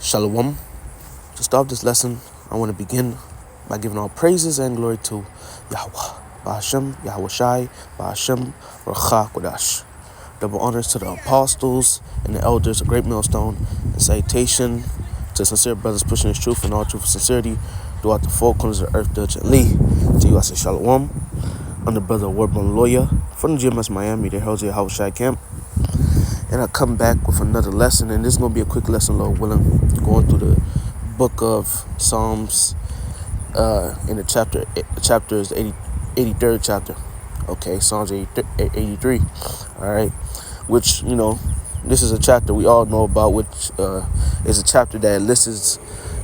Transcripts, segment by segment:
Shalom. To start this lesson, I want to begin by giving all praises and glory to Yahweh, Ba'ashem, Yahweh Shai, Ba'ashem, Racha Kodash. Double honors to the apostles and the elders, a great millstone, and salutation to sincere brothers pushing his truth and all truth and sincerity throughout the four corners of the earth diligently. To you I say Shalom. I'm the brother Warbone Lawyer from the GMS Miami, the Hell's Yahweh Shai camp. And I come back with another lesson, and this is going to be a quick lesson, Lord willing, going through the book of Psalms in the chapter is the 83rd chapter. Okay, Psalms 83. All right, which, this is a chapter we all know about, which is a chapter that lists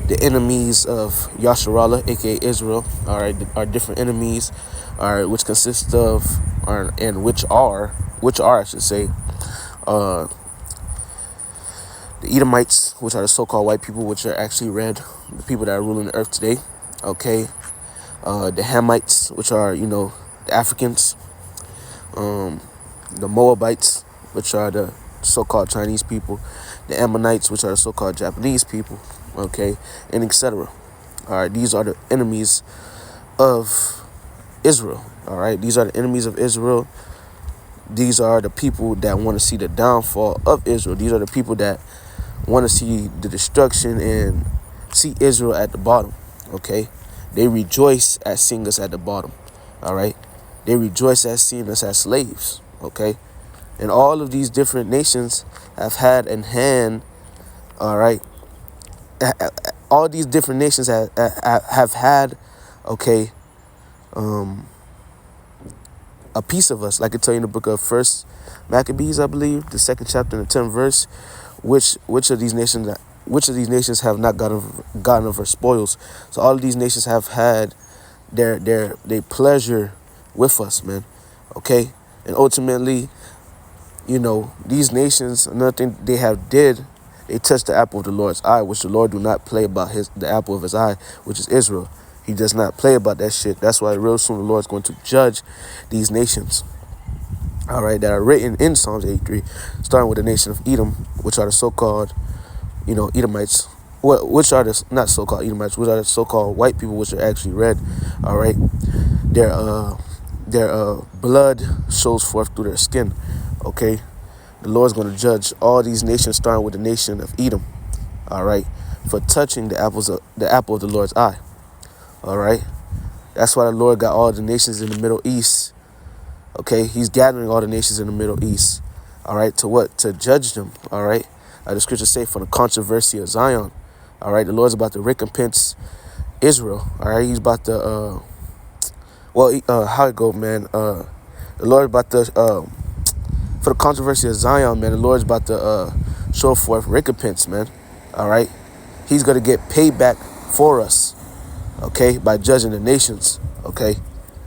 the enemies of Yasharallah, aka Israel. All right, our different enemies, all right, which consist of, which are, I should say, the Edomites, which are the so-called white people, which are actually the people that are ruling the earth today. Okay, the Hamites, which are the Africans, the Moabites, which are the so-called Chinese people, the Ammonites, which are the so-called Japanese people, okay, and etc. All right, these are the enemies of Israel. All right, these are the enemies of Israel. These are the people that want to see the downfall of Israel. These are the people that want to see the destruction and see Israel at the bottom, okay? They rejoice at seeing us at the bottom, all right? They rejoice at seeing us as slaves, okay? And all of these different nations have had in hand, all right? All these different nations have had, okay, a piece of us, like I tell you in the book of First Maccabees, I believe, the 2nd chapter and the 10th verse, which of these nations have not gotten of her spoils. So all of these nations have had their pleasure with us, man. Okay, and ultimately, these nations, another thing they touched the apple of the Lord's eye, which the Lord do not play about the apple of his eye, which is Israel. He does not play about that shit. That's why real soon the Lord's going to judge these nations, all right, that are written in Psalms 83, starting with the nation of Edom, which are the so-called, Edomites, which are the not so-called Edomites, which are the so-called white people, which are actually red, all right. Their blood shows forth through their skin, okay. The Lord's going to judge all these nations, starting with the nation of Edom, all right, for touching the apple of the Lord's eye. All right, that's why the Lord got all the nations in the Middle East. Okay, he's gathering all the nations in the Middle East. All right, to what? To judge them. All right, the scriptures say for the controversy of Zion. All right, the Lord's about to recompense Israel. All right, he's about to how it go, man? The Lord about to for the controversy of Zion, man. The Lord's about to show forth recompense, man. All right, he's gonna get payback for us. Okay, by judging the nations, okay?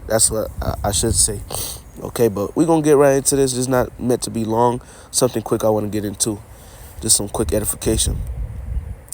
That's what I should say, okay? But we're going to get right into this. It's not meant to be long. Something quick I want to get into. Just some quick edification.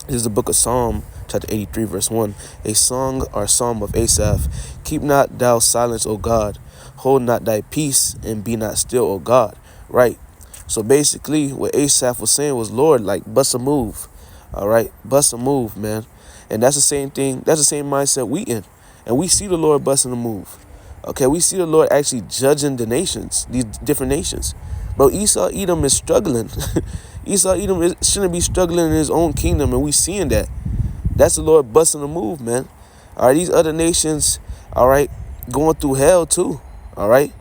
This is the book of Psalm, chapter 83, verse 1. A song or psalm of Asaph. Keep not thou silence, O God. Hold not thy peace and be not still, O God. Right? So basically, what Asaph was saying was, Lord, like, bust a move. All right? Bust a move, man. And that's the same thing. That's the same mindset we in. And we see the Lord busting a move. Okay, we see the Lord actually judging the nations, these different nations. Bro, Esau Edom is struggling. Esau Edom shouldn't be struggling in his own kingdom, and we seeing that. That's the Lord busting a move, man. All right, these other nations, all right, going through hell too, all right?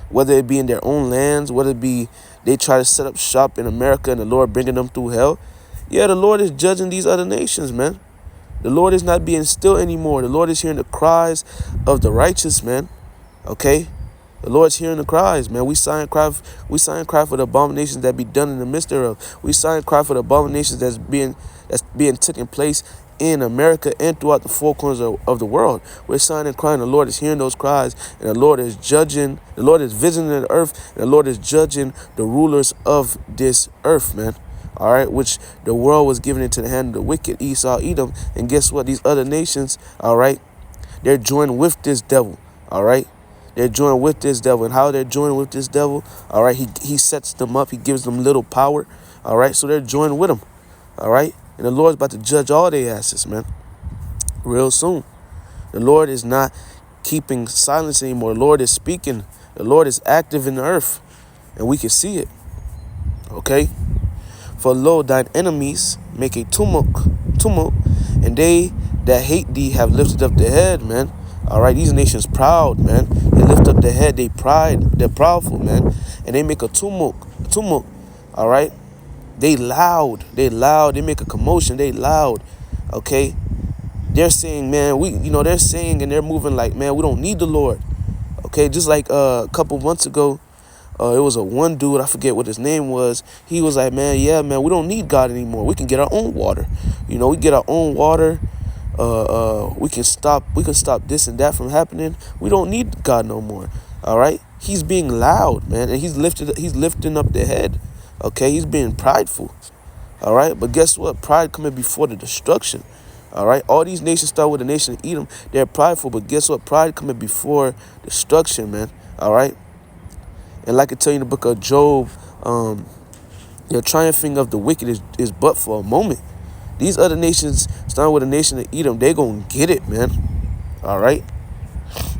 Whether it be in their own lands, whether it be they try to set up shop in America and the Lord bringing them through hell. Yeah, the Lord is judging these other nations, man. The Lord is not being still anymore. The Lord is hearing the cries of the righteous, man. Okay? The Lord's hearing the cries, man. We sign cry for the abominations that be done in the midst thereof. We sign cry for the abominations that's being taking place in America and throughout the four corners of the world. We're signing crying. The Lord is hearing those cries, and the Lord is judging. The Lord is visiting the earth, and the Lord is judging the rulers of this earth, man. All right, which the world was given into the hand of the wicked, Esau, Edom. And guess what? These other nations, all right, they're joined with this devil, all right? They're joined with this devil. And how they're joined with this devil, all right, he sets them up. He gives them little power, all right? So they're joined with him, all right? And the Lord's about to judge all their asses, man, real soon. The Lord is not keeping silence anymore. The Lord is speaking. The Lord is active in the earth, and we can see it, okay? For lo, thine enemies make a tumult, and they that hate thee have lifted up their head, man. All right, these nations proud, man. They lift up their head, they're proudful, man. And they make a tumult, all right? They loud, they make a commotion, they loud, okay? They're saying, man, they're saying and they're moving like, man, we don't need the Lord, okay? Just like a couple months ago, it was one dude, I forget what his name was. He was like, man, yeah, man, we don't need God anymore. We can get our own water. We get our own water. We can stop this and that from happening. We don't need God no more. All right? He's being loud, man, and he's lifting up the head. Okay? He's being prideful. All right? But guess what? Pride coming before the destruction. All right? All these nations start with the nation of Edom. They're prideful, but guess what? Pride coming before destruction, man. All right? And like I tell you in the book of Job, the triumphing of the wicked is but for a moment. These other nations, starting with the nation of Edom, they're going to get it, man. All right.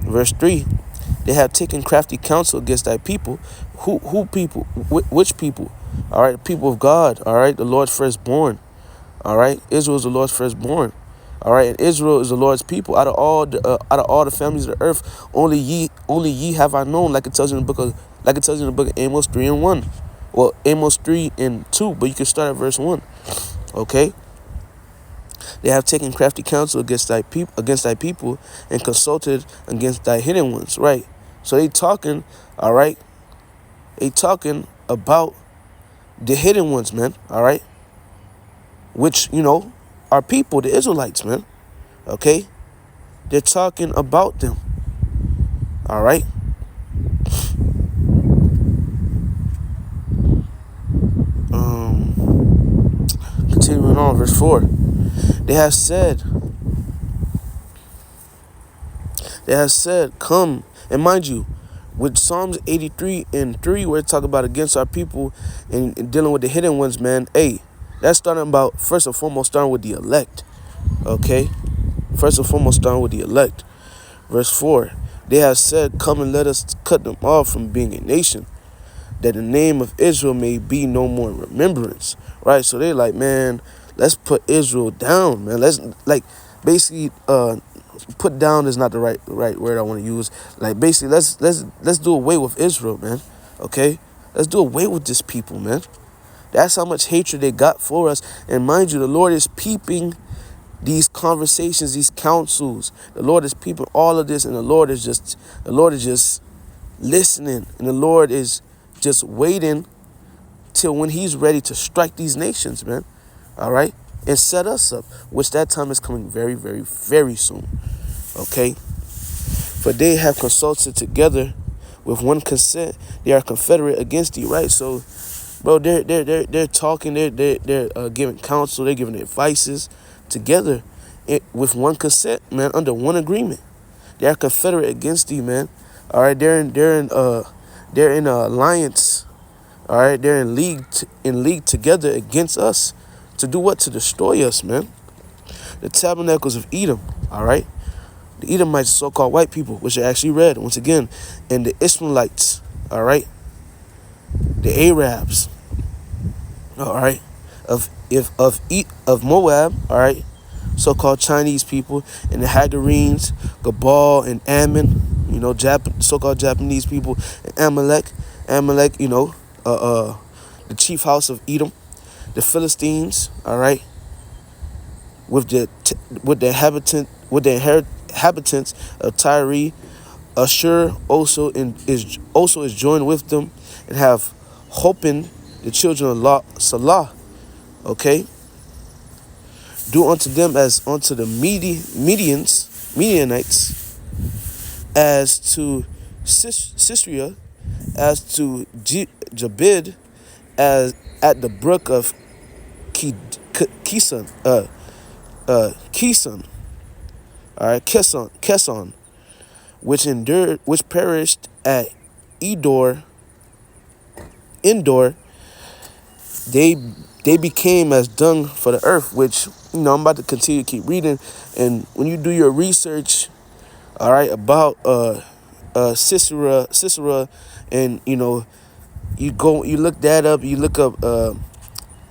Verse 3, they have taken crafty counsel against thy people. Who people? Which people? All right, the people of God. All right, the Lord's firstborn. All right, Israel is the Lord's firstborn. All right, and Israel is the Lord's people. Out of all the families of the earth, only ye have I known. Like it tells you in the book of Amos 3:1. Well, Amos 3:2, but you can start at verse 1. Okay. They have taken crafty counsel against thy people, and consulted against thy hidden ones. Right. So they talking. All right. They talking about the hidden ones, man. All right. Which are people, the Israelites, man. Okay. They're talking about them. All right. Continuing on, verse 4. They have said, come. And mind you, with Psalms 83:3, where it talk about against our people and dealing with the hidden ones, man. Hey, that's first and foremost starting with the elect. Okay? First and foremost starting with the elect. Verse 4. They have said, come and let us cut them off from being a nation, that the name of Israel may be no more in remembrance. Right? So they're like, man, let's put Israel down, man. Let's basically put down is not the right word I want to use. Like basically let's do away with Israel, man. Okay? Let's do away with this people, man. That's how much hatred they got for us. And mind you, the Lord is peeping these conversations, these counsels. The Lord is peeping all of this, and the Lord is just listening, and the Lord is just waiting till when he's ready to strike these nations, man. All right? And set us up, which that time is coming very, very, very soon. Okay? For they have consulted together with one consent. They are confederate against thee, right? So, bro, they're talking, they're giving counsel, they're giving advices together with one consent, man, under one agreement. They are confederate against thee, man. All right, they're in alliance. All right, they're in league together against us to do what? To destroy us, man. The tabernacles of Edom. All right, the Edomites, so-called white people, which are actually red once again, and the Ishmaelites. All right, the Arabs. All right, of Moab. All right, so-called Chinese people, and the Hagarenes, Gabal, and Ammon. So-called Japanese people, and Amalek, the chief house of Edom, the Philistines, all right, with the inhabitants of Tyre. Ashur also is joined with them, and have Hopen, the children of Salah. Okay, do unto them as unto the Midianites, as to Sisera, as to Jabid, as at the brook of Kison, all right, Keson, which perished at Endor. They They became as dung for the earth, which, I'm about to continue to keep reading. And when you do your research, all right, about Sisera, and you look that up, you look up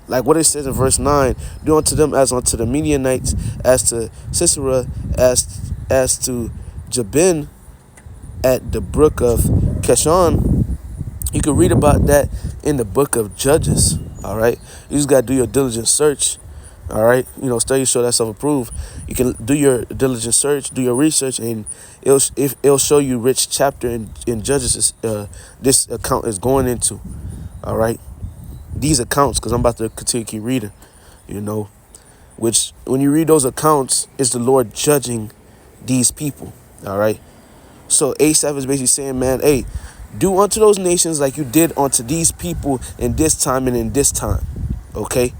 like what it says in verse 9, do unto them as unto the Midianites, as to Sisera, as to Jabin at the brook of Kishon. You can read about that in the book of Judges. All right, you just gotta do your diligent search. All right, study show that self-approved. You can do your diligent search, do your research, and it'll show you which chapter in Judges this account is going into. All right, these accounts, because I'm about to continue to keep reading. Which when you read those accounts, is the Lord judging these people. All right, so Asaph is basically saying, man, hey, do unto those nations like you did unto these people in this time and in this time. Okay.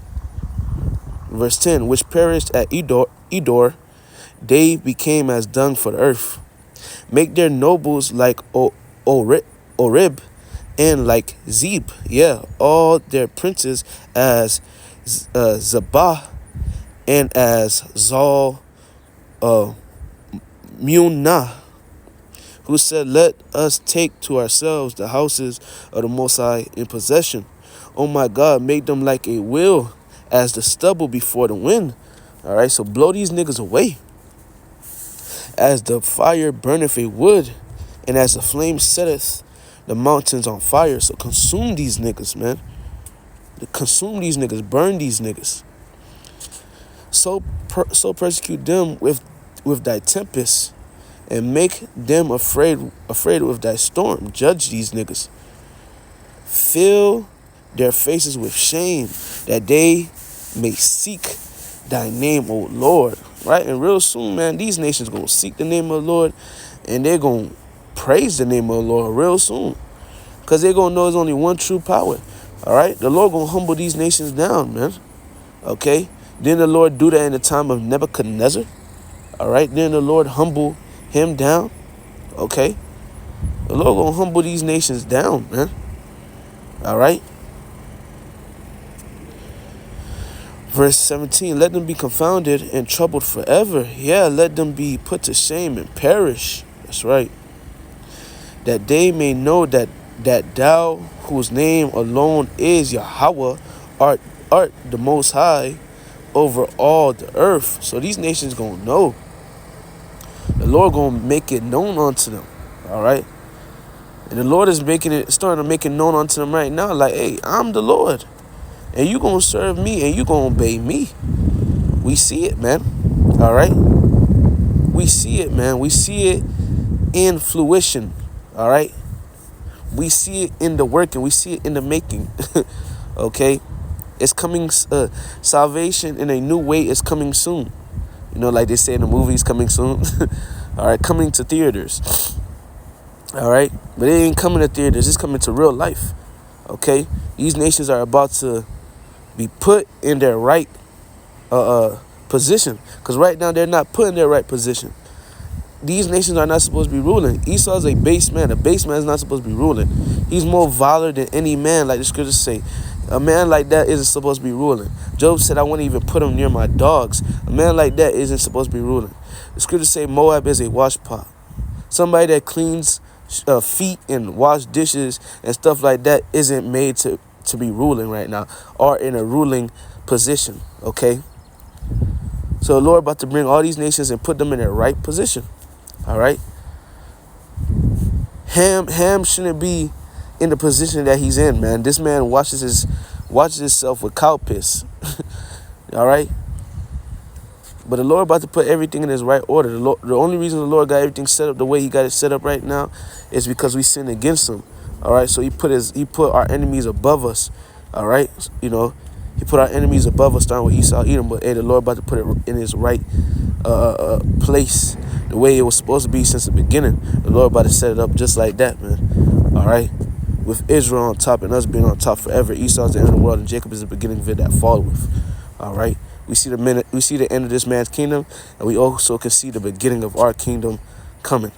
Verse 10, which perished at Edor, they became as dung for the earth. Make their nobles like Orib and like Zeb. Yeah, all their princes as Zabah and as Zal Munah, who said, let us take to ourselves the houses of the Most High in possession. Oh my God, make them like a wheel, as the stubble before the wind. All right, so blow these niggas away. As the fire burneth a wood, and as the flame setteth the mountains on fire. So consume these niggas, man. Consume these niggas, burn these niggas. So persecute them with thy tempest, and make them afraid with thy storm. Judge these niggas. Fill their faces with shame, that they may seek thy name, O Lord. Right? And real soon, man, these nations going to seek the name of the Lord, and they're going to praise the name of the Lord real soon, because they're going to know there's only one true power. All right? The Lord going to humble these nations down, man. Okay? Didn't the Lord do that in the time of Nebuchadnezzar? All right? Didn't the Lord humble him down? Okay? The Lord going to humble these nations down, man. All right? Verse 17, let them be confounded and troubled forever. Yeah, let them be put to shame and perish. That's right. That they may know that thou, whose name alone is Yahweh, art the Most High over all the earth. So these nations going to know. The Lord going to make it known unto them. All right? And the Lord is starting to make it known unto them right now. Like, hey, I'm the Lord. And you going to serve me, and you going to obey me. We see it, man. All right? We see it, man. We see it in fruition. All right? We see it in the working. We see it in the making. Okay? It's coming. Salvation in a new way is coming soon. Like they say in the movies, coming soon. All right? Coming to theaters. All right? But it ain't coming to theaters. It's coming to real life. Okay? These nations are about to be put in their right position, because right now they're not put in their right position. These nations are not supposed to be ruling. Esau is a base man. A base man is not supposed to be ruling. He's more viler than any man, like the scriptures say. A man like that isn't supposed to be ruling. Job said, I wouldn't even put him near my dogs. A man like that isn't supposed to be ruling. The scriptures say Moab is a washpot. Somebody that cleans feet and wash dishes and stuff like that isn't made to be ruling right now, or in a ruling position. Okay, so the Lord about to bring all these nations and put them in their right position. All right, Ham shouldn't be in the position that he's in, man. This man washes himself with cow piss. All right, but the Lord about to put everything in his right order. The only reason the Lord got everything set up the way he got it set up right now is because we sinned against him. All right, so he put our enemies above us. All right, he put our enemies above us, starting with Esau, Edom. But hey, the Lord about to put it in his right place, the way it was supposed to be since the beginning. The Lord about to set it up just like that, man. All right, with Israel on top and us being on top forever. Esau's the end of the world, and Jacob is the beginning of it that followeth. All right, we see the end of this man's kingdom, and we also can see the beginning of our kingdom coming.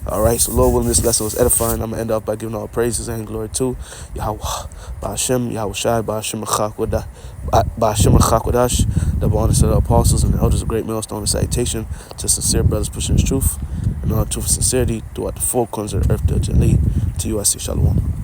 All right, so Lord willing, this lesson was edifying. I'm going to end up by giving all praises and glory to Yahweh, Ba'ashem, Yahweh Shai, Ba'ashem Achakwadash, double honor to the apostles and the elders of Great Millstone, and salutation to sincere brothers pushing his truth and all truth and sincerity throughout the four corners of the earth to lead to you. I say shalom.